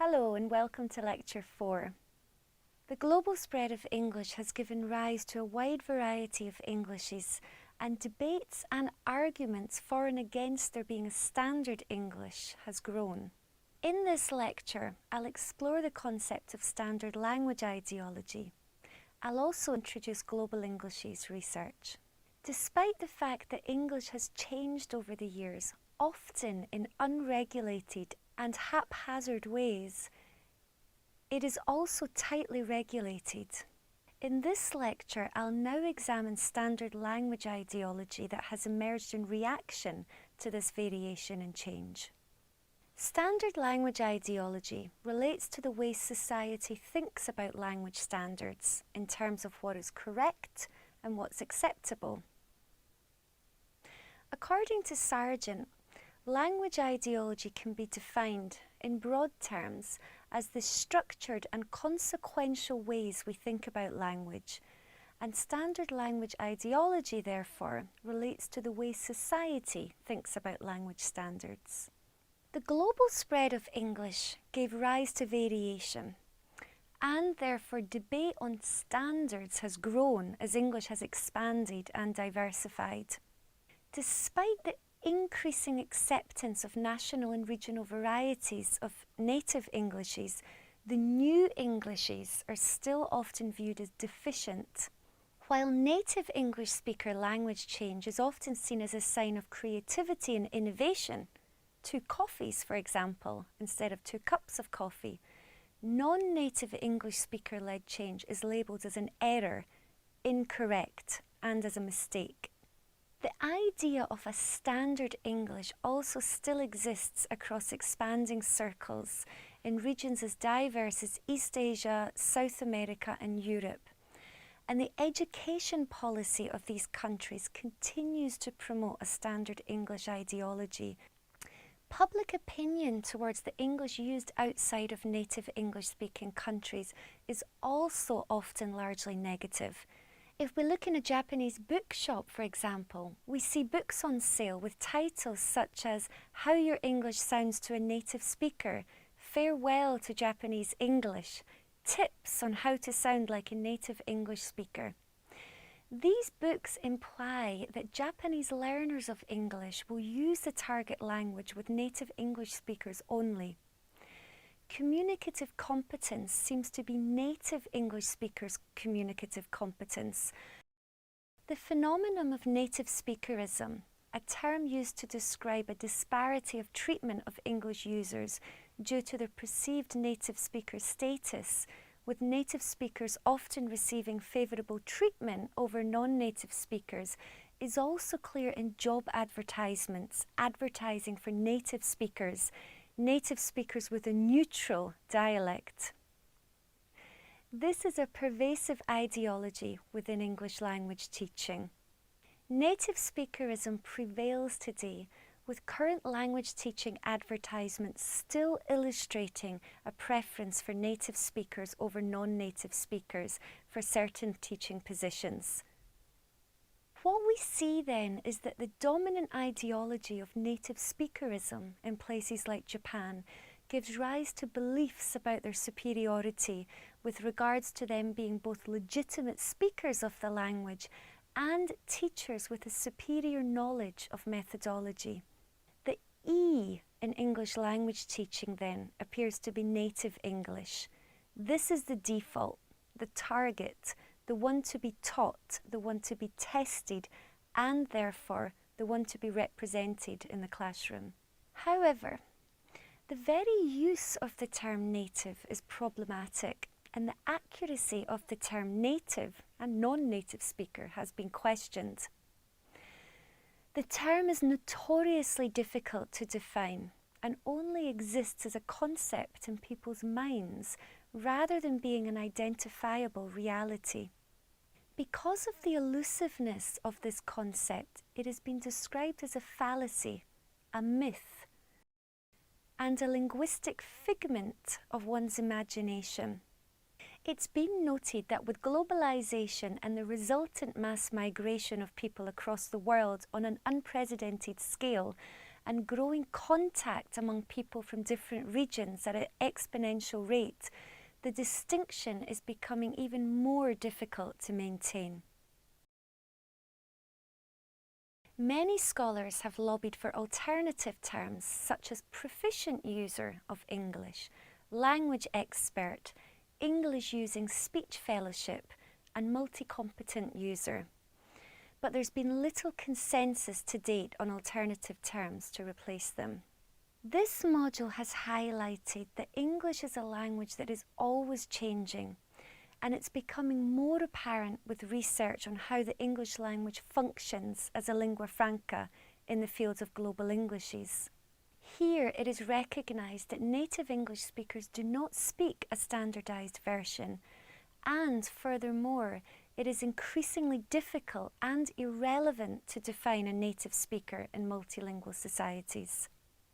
Hello and welcome to Lecture 4. The global spread of English has given rise to a wide variety of Englishes and debates and arguments for and against there being a standard English has grown. In this lecture, I'll explore the concept of standard language ideology. I'll also introduce global Englishes research. Despite the fact that English has changed over the years, often in unregulated and haphazard ways, it is also tightly regulated. In this lecture, I'll now examine standard language ideology that has emerged in reaction to this variation and change. Standard language ideology relates to the way society thinks about language standards in terms of what is correct and what's acceptable. According to Sargent, language ideology can be defined in broad terms as the structured and consequential ways we think about language, and standard language ideology, therefore, relates to the way society thinks about language standards. The global spread of English gave rise to variation, and therefore debate on standards has grown as English has expanded and diversified. Despite the increasing acceptance of national and regional varieties of native Englishes, the new Englishes are still often viewed as deficient. While native English speaker language change is often seen as a sign of creativity and innovation, 2 coffees, for example, instead of 2 cups of coffee, non-native English speaker-led change is labelled as an error, incorrect, and as a mistake. The idea of a standard English also still exists across expanding circles in regions as diverse as East Asia, South America and Europe. And the education policy of these countries continues to promote a standard English ideology. Public opinion towards the English used outside of native English-speaking countries is also often largely negative. If we look in a Japanese bookshop, for example, we see books on sale with titles such as How Your English Sounds to a Native Speaker, Farewell to Japanese English, Tips on How to Sound Like a Native English Speaker. These books imply that Japanese learners of English will use the target language with native English speakers only. Communicative competence seems to be native English speakers' communicative competence. The phenomenon of native speakerism, a term used to describe a disparity of treatment of English users due to their perceived native speaker status, with native speakers often receiving favourable treatment over non-native speakers, is also clear in job advertisements advertising for native speakers with a neutral dialect. This is a pervasive ideology within English language teaching. Native speakerism prevails today, with current language teaching advertisements still illustrating a preference for native speakers over non-native speakers for certain teaching positions. What we see then is that the dominant ideology of native speakerism in places like Japan gives rise to beliefs about their superiority with regards to them being both legitimate speakers of the language and teachers with a superior knowledge of methodology. The E in English language teaching then appears to be native English. This is the default, the target, the one to be taught, the one to be tested, and therefore the one to be represented in the classroom. However, the very use of the term native is problematic, and the accuracy of the term native and non-native speaker has been questioned. The term is notoriously difficult to define and only exists as a concept in people's minds rather than being an identifiable reality. Because of the elusiveness of this concept, it has been described as a fallacy, a myth, and a linguistic figment of one's imagination. It's been noted that with globalization and the resultant mass migration of people across the world on an unprecedented scale, and growing contact among people from different regions at an exponential rate, the distinction is becoming even more difficult to maintain. Many scholars have lobbied for alternative terms such as proficient user of English, language expert, English using speech fellowship, and multi-competent user. But there's been little consensus to date on alternative terms to replace them. This module has highlighted that English is a language that is always changing, and it's becoming more apparent with research on how the English language functions as a lingua franca in the fields of global Englishes. Here it is recognised that native English speakers do not speak a standardised version, and furthermore, it is increasingly difficult and irrelevant to define a native speaker in multilingual societies.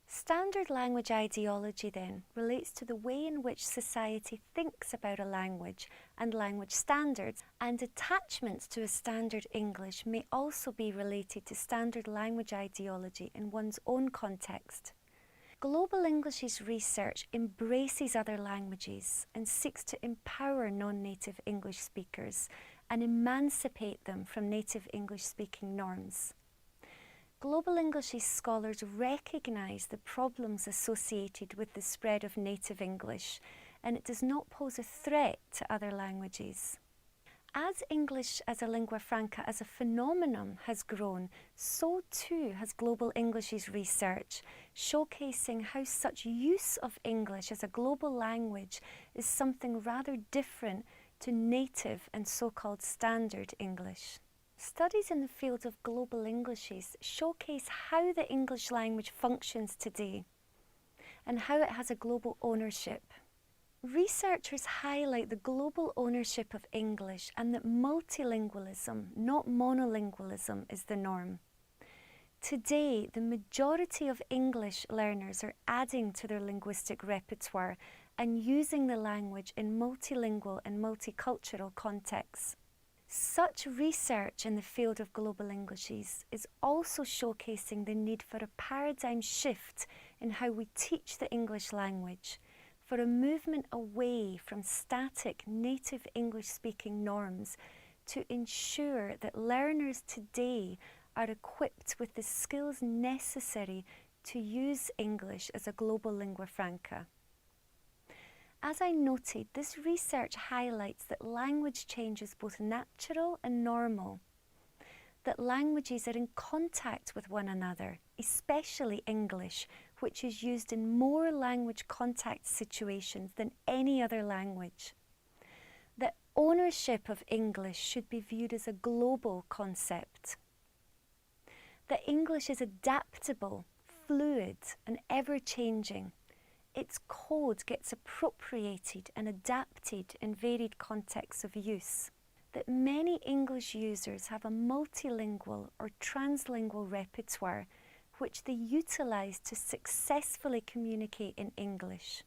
Standard language ideology then relates to the way in which society thinks about a language and language standards, and attachments to a standard English may also be related to standard language ideology in one's own context. Global English's research embraces other languages and seeks to empower non-native English speakers and emancipate them from native English-speaking norms. Global English's scholars recognise the problems associated with the spread of native English, and it does not pose a threat to other languages. As English as a lingua franca as a phenomenon has grown, so too has Global English's research, showcasing how such use of English as a global language is something rather different to native and so-called standard English. Studies in the field of global Englishes showcase how the English language functions today and how it has a global ownership. Researchers highlight the global ownership of English and that multilingualism, not monolingualism, is the norm. Today, the majority of English learners are adding to their linguistic repertoire and using the language in multilingual and multicultural contexts. Such research in the field of global Englishes is also showcasing the need for a paradigm shift in how we teach the English language, for a movement away from static native English-speaking norms to ensure that learners today are equipped with the skills necessary to use English as a global lingua franca. As I noted, this research highlights that language change is both natural and normal, that languages are in contact with one another, especially English, which is used in more language contact situations than any other language, that ownership of English should be viewed as a global concept, that English is adaptable, fluid, and ever-changing. Its code gets appropriated and adapted in varied contexts of use, that many English users have a multilingual or translingual repertoire which they utilise to successfully communicate in English.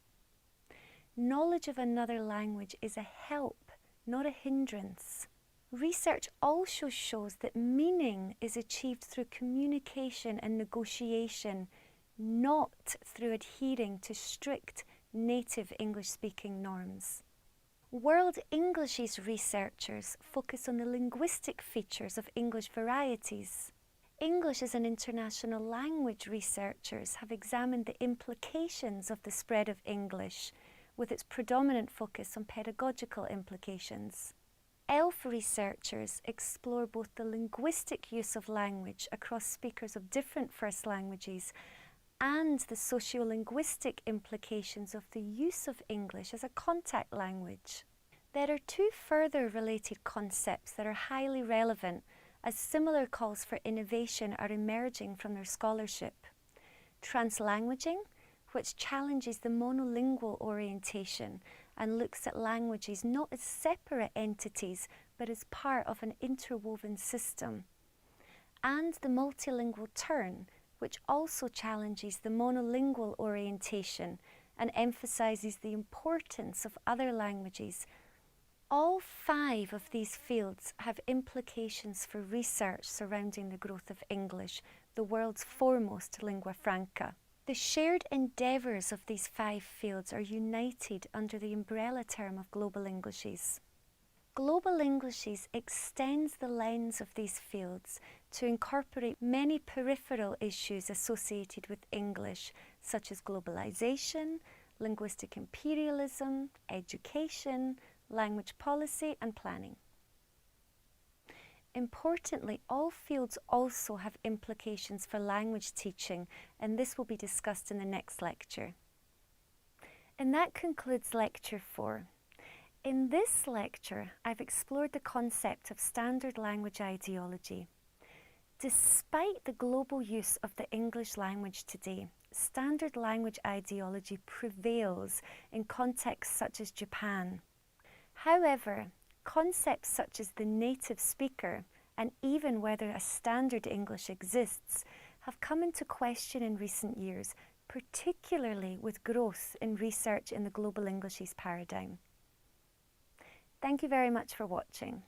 Knowledge of another language is a help, not a hindrance. Research also shows that meaning is achieved through communication and negotiation, not through adhering to strict native English-speaking norms. World English's researchers focus on the linguistic features of English varieties. English as an international language researchers have examined the implications of the spread of English, with its predominant focus on pedagogical implications. ELF researchers explore both the linguistic use of language across speakers of different first languages and the sociolinguistic implications of the use of English as a contact language. There are two further related concepts that are highly relevant, as similar calls for innovation are emerging from their scholarship. Translanguaging, which challenges the monolingual orientation and looks at languages not as separate entities but as part of an interwoven system. And the multilingual turn, which also challenges the monolingual orientation and emphasises the importance of other languages. All 5 of these fields have implications for research surrounding the growth of English, the world's foremost lingua franca. The shared endeavours of these 5 fields are united under the umbrella term of Global Englishes. Global Englishes extends the lens of these fields to incorporate many peripheral issues associated with English, such as globalisation, linguistic imperialism, education, language policy and planning. Importantly, all fields also have implications for language teaching, and this will be discussed in the next lecture. And that concludes Lecture 4. In this lecture, I've explored the concept of standard language ideology. Despite the global use of the English language today, standard language ideology prevails in contexts such as Japan. However, concepts such as the native speaker and even whether a standard English exists have come into question in recent years, particularly with growth in research in the Global Englishes paradigm. Thank you very much for watching.